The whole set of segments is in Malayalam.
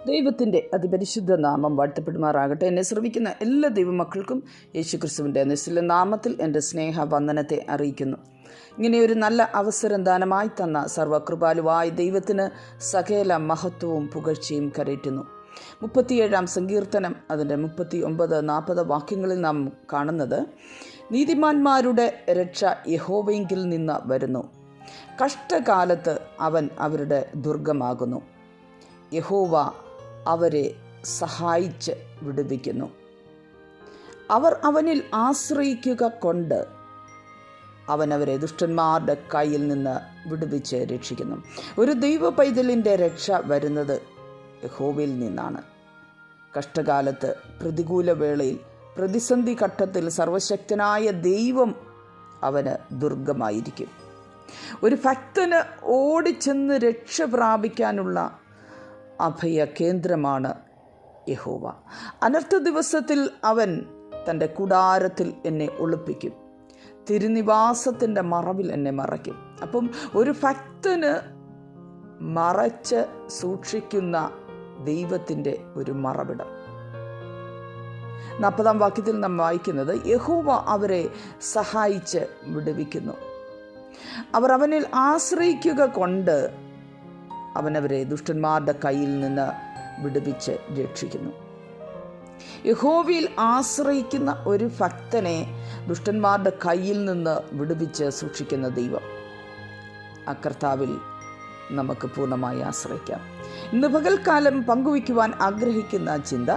ദൈവത്തിൻ്റെ അതിപരിശുദ്ധ നാമം വാഴ്ത്തപ്പെടുമാറാകട്ടെ. എന്നെ ശ്രവിക്കുന്ന എല്ലാ ദൈവമക്കൾക്കും യേശുക്രിസ്തുവിൻ്റെ നിസ്തുല നാമത്തിൽ എൻ്റെ സ്നേഹവന്ദനത്തെ അറിയിക്കുന്നു. ഇങ്ങനെയൊരു നല്ല അവസരം ദാനമായി തന്ന സർവകൃപാലുവായ ദൈവത്തിന് സകല മഹത്വവും പുകഴ്ചയും കരയറ്റുന്നു. 37 സങ്കീർത്തനം അതിൻ്റെ 39, 40 വാക്യങ്ങളിൽ നാം കാണുന്നത്, നീതിമാന്മാരുടെ രക്ഷ യഹോവയിൽ നിന്ന് വരുന്നു, കഷ്ടകാലത്ത് അവൻ അവരുടെ ദുർഗമാകുന്നു. യഹോവ അവരെ സഹായിച്ച് വിടുവിക്കുന്നു. അവർ അവനിൽ ആശ്രയിക്കുക കൊണ്ട് അവൻ അവരെ ദുഷ്ടന്മാരുടെ കയ്യിൽ നിന്ന് വിടുവിച്ച് രക്ഷിക്കുന്നു. ഒരു ദൈവ പൈതലിൻ്റെ രക്ഷ വരുന്നത് യഹോവയിൽ നിന്നാണ്. കഷ്ടകാലത്ത്, പ്രതികൂല വേളയിൽ, പ്രതിസന്ധി ഘട്ടത്തിൽ സർവശക്തനായ ദൈവം അവന് ദുർഗമായിരിക്കും. ഒരു ഭക്തന് ഓടിച്ചെന്ന് രക്ഷ പ്രാപിക്കാനുള്ള അഭയ കേന്ദ്രമാണ് യഹോവ. അനർത്ഥ ദിവസത്തിൽ അവൻ തൻ്റെ കൂടാരത്തിൽ എന്നെ ഒളിപ്പിക്കും, തിരുനിവാസത്തിൻ്റെ മറവിൽ എന്നെ മറയ്ക്കും. അപ്പം ഒരു ഭക്തന് മറച്ച് സൂക്ഷിക്കുന്ന ദൈവത്തിൻ്റെ ഒരു മറവിടം. 40 വാക്യത്തിൽ നാം വായിക്കുന്നത്, യഹോവ അവരെ സഹായിച്ച് വിടുവിക്കുന്നു. അവർ അവനിൽ ആശ്രയിക്കുക കൊണ്ട് അവൻ അവരെ ദുഷ്ടന്മാരുടെ കയ്യിൽ നിന്ന് വിടുവിച്ച് രക്ഷിക്കുന്നു. യഹോവയിൽ ആശ്രയിക്കുന്ന ഒരു ഭക്തനെ ദുഷ്ടന്മാരുടെ കയ്യിൽ നിന്ന് വിടുവിച്ച് സൂക്ഷിക്കുന്ന ദൈവം, ആ കർത്താവിൽ നമുക്ക് പൂർണ്ണമായി ആശ്രയിക്കാം. ഇന്ന് പകൽക്കാലം പങ്കുവയ്ക്കുവാൻ ആഗ്രഹിക്കുന്ന ചിന്ത,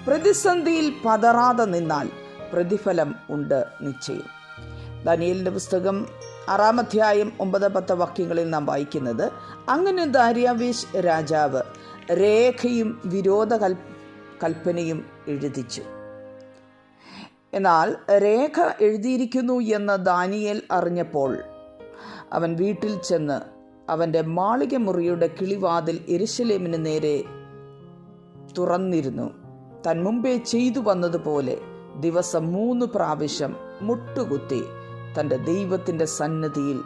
പ്രതിസന്ധിയിൽ പതറാതെ നിന്നാൽ പ്രതിഫലം ഉണ്ട് നിശ്ചയം. ദാനിയേലിൻ്റെ പുസ്തകം 6 അധ്യായം 9-10 വാക്യങ്ങളിൽ നാം വായിക്കുന്നത്, അങ്ങനെ ദാര്യാവേശ് രാജാവ് രേഖയും വിരോധ കൽപ്പനയും എഴുതിച്ചു. എന്നാൽ രേഖ എഴുതിയിരിക്കുന്നു എന്ന് ദാനിയേൽ അറിഞ്ഞപ്പോൾ അവൻ വീട്ടിൽ ചെന്ന് അവൻ്റെ മാളിക മുറിയുടെ കിളിവാതിൽ യെരൂശലേമിന് നേരെ തുറന്നിരുന്നു. താൻ മുമ്പേ ചെയ്തു വന്നതുപോലെ ദിവസം 3 പ്രാവശ്യം മുട്ടുകുത്തി തൻ്റെ ദൈവത്തിൻ്റെ സന്നിധിയിൽ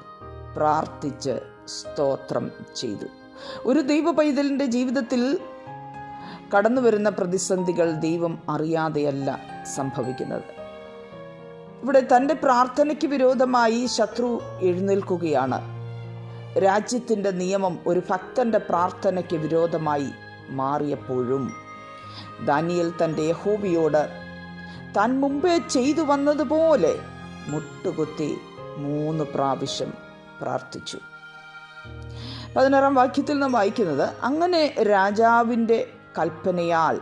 പ്രാർത്ഥിച്ച് സ്തോത്രം ചെയ്തു. ഒരു ദൈവ പൈതലിൻ്റെ ജീവിതത്തിൽ കടന്നു വരുന്ന പ്രതിസന്ധികൾ ദൈവം അറിയാതെയല്ല സംഭവിക്കുന്നത്. ഇവിടെ തൻ്റെ പ്രാർത്ഥനയ്ക്ക് വിരോധമായി ശത്രു എഴുന്നേൽക്കുകയാണ്. രാജ്യത്തിൻ്റെ നിയമം ഒരു ഭക്തൻ്റെ പ്രാർത്ഥനയ്ക്ക് വിരോധമായി മാറിയപ്പോഴും ദാനിയേൽ തൻ്റെ യഹോവയോട് താൻ മുമ്പേ ചെയ്തു വന്നതുപോലെ മുട്ടുകുത്തി 3 പ്രാവശ്യം പ്രാർത്ഥിച്ചു. 16 വാക്യത്തിൽ നാം വായിക്കുന്നത്, അങ്ങനെ രാജാവിൻ്റെ കൽപ്പനയാൽ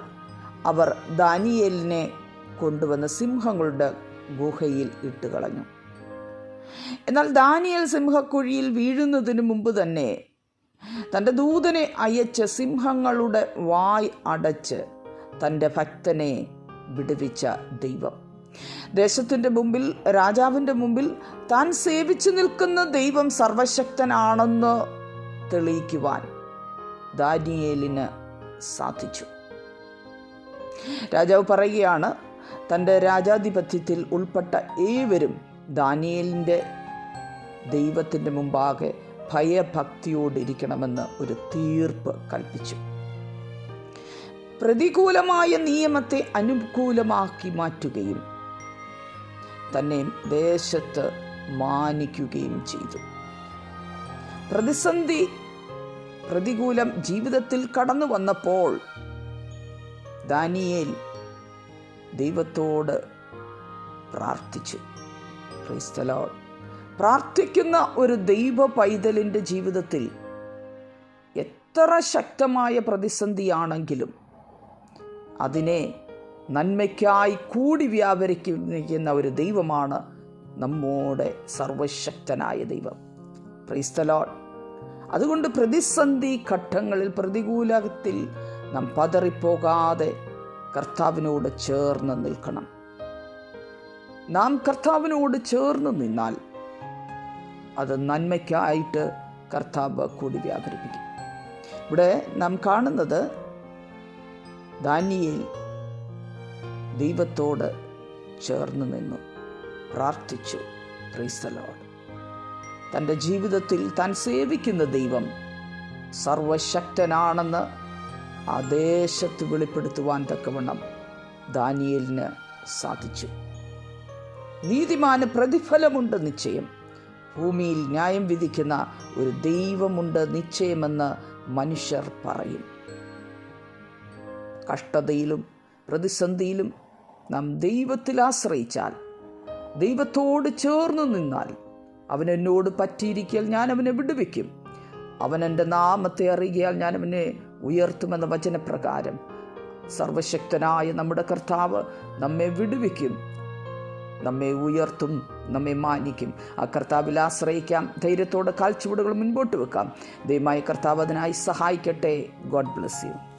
അവർ ദാനിയേലിനെ കൊണ്ടുവന്ന് സിംഹങ്ങളുടെ ഗുഹയിൽ ഇട്ടുകളഞ്ഞു. എന്നാൽ ദാനിയേൽ സിംഹക്കുഴിയിൽ വീഴുന്നതിന് മുമ്പ് തന്നെ തൻ്റെ ദൂതനെ അയച്ച് സിംഹങ്ങളുടെ വായ് അടച്ച് തൻ്റെ ഭക്തനെ വിടുവിച്ച ദൈവം, ദേശത്തിൻ്റെ മുമ്പിൽ, രാജാവിൻ്റെ മുമ്പിൽ താൻ സേവിച്ചു നിൽക്കുന്ന ദൈവം സർവശക്തനാണെന്ന് തെളിയിക്കുവാൻ ദാനിയേലിന് സാധിച്ചു. രാജാവ് പറയുകയാണ്, തൻ്റെ രാജാധിപത്യത്തിൽ ഉൾപ്പെട്ട ഏവരും ദാനിയേലിൻ്റെ ദൈവത്തിൻ്റെ മുമ്പാകെ ഭയഭക്തിയോടിരിക്കണമെന്ന് ഒരു തീർപ്പ് കൽപ്പിച്ചു. പ്രതികൂലമായ നിയമത്തെ അനുകൂലമാക്കി മാറ്റുകയും തന്നെ ദേശത്ത് മാനിക്കുകയും ചെയ്തു. പ്രതികൂലം ജീവിതത്തിൽ കടന്നു വന്നപ്പോൾ ദാനിയേൽ ദൈവത്തോട് പ്രാർത്ഥിച്ചു. Praise the Lord. പ്രാർത്ഥിക്കുന്ന ഒരു ദൈവ പൈതലിൻ്റെ ജീവിതത്തിൽ എത്ര ശക്തമായ പ്രതിസന്ധിയാണെങ്കിലും അതിനെ നന്മയ്ക്കായി കൂടി വ്യാപരിക്കുന്ന ഒരു ദൈവമാണ് നമ്മുടെ സർവശക്തനായ ദൈവം. Praise the Lord. അതുകൊണ്ട് പ്രതിസന്ധി ഘട്ടങ്ങളിൽ, പ്രതികൂലത്തിൽ നാം പതറിപ്പോകാതെ കർത്താവിനോട് ചേർന്ന് നിൽക്കണം. നാം കർത്താവിനോട് ചേർന്ന് നിന്നാൽ അത് നന്മയ്ക്കായിട്ട് കർത്താവ് കൂടി വ്യാപരിപ്പിക്കും. ഇവിടെ നാം കാണുന്നത്, ദാനിയേൽ ദൈവത്തോട് ചേർന്ന് നിന്നു, പ്രാർത്ഥിച്ചു. Praise the Lord. തൻ്റെ ജീവിതത്തിൽ താൻ സേവിക്കുന്ന ദൈവം സർവശക്തനാണെന്ന് ആ ദേശത്ത് വെളിപ്പെടുത്തുവാൻ തക്കവണ്ണം ദാനിയേലിന് സാധിച്ചു. നീതിമാന് പ്രതിഫലമുണ്ട് നിശ്ചയം. ഭൂമിയിൽ ന്യായം വിധിക്കുന്ന ഒരു ദൈവമുണ്ട് നിശ്ചയമെന്ന് മനുഷ്യർ പറയും. കഷ്ടതയിലും പ്രതിസന്ധിയിലും നാം ദൈവത്തിൽ ആശ്രയിച്ചാൽ, ദൈവത്തോട് ചേർന്ന് നിന്നാൽ, അവൻ എന്നോട് പറ്റിയിരിക്കൽ ഞാൻ അവനെ വിടുവിക്കും, അവൻ എൻ്റെ നാമത്തെ അറിയിയാൽ ഞാൻ അവനെ ഉയർത്തുമെന്ന വചനപ്രകാരം സർവശക്തനായ നമ്മുടെ കർത്താവ് നമ്മെ വിടുവിക്കും, നമ്മെ ഉയർത്തും, നമ്മെ മാനിക്കും. ആ കർത്താവിൽ ആശ്രയിക്കാം. ധൈര്യത്തോടെ കാൽച്ചുവടുകൾ മുൻപോട്ട് വെക്കാം. ദൈവമായ കർത്താവ് അതിനായി സഹായിക്കട്ടെ. God bless you.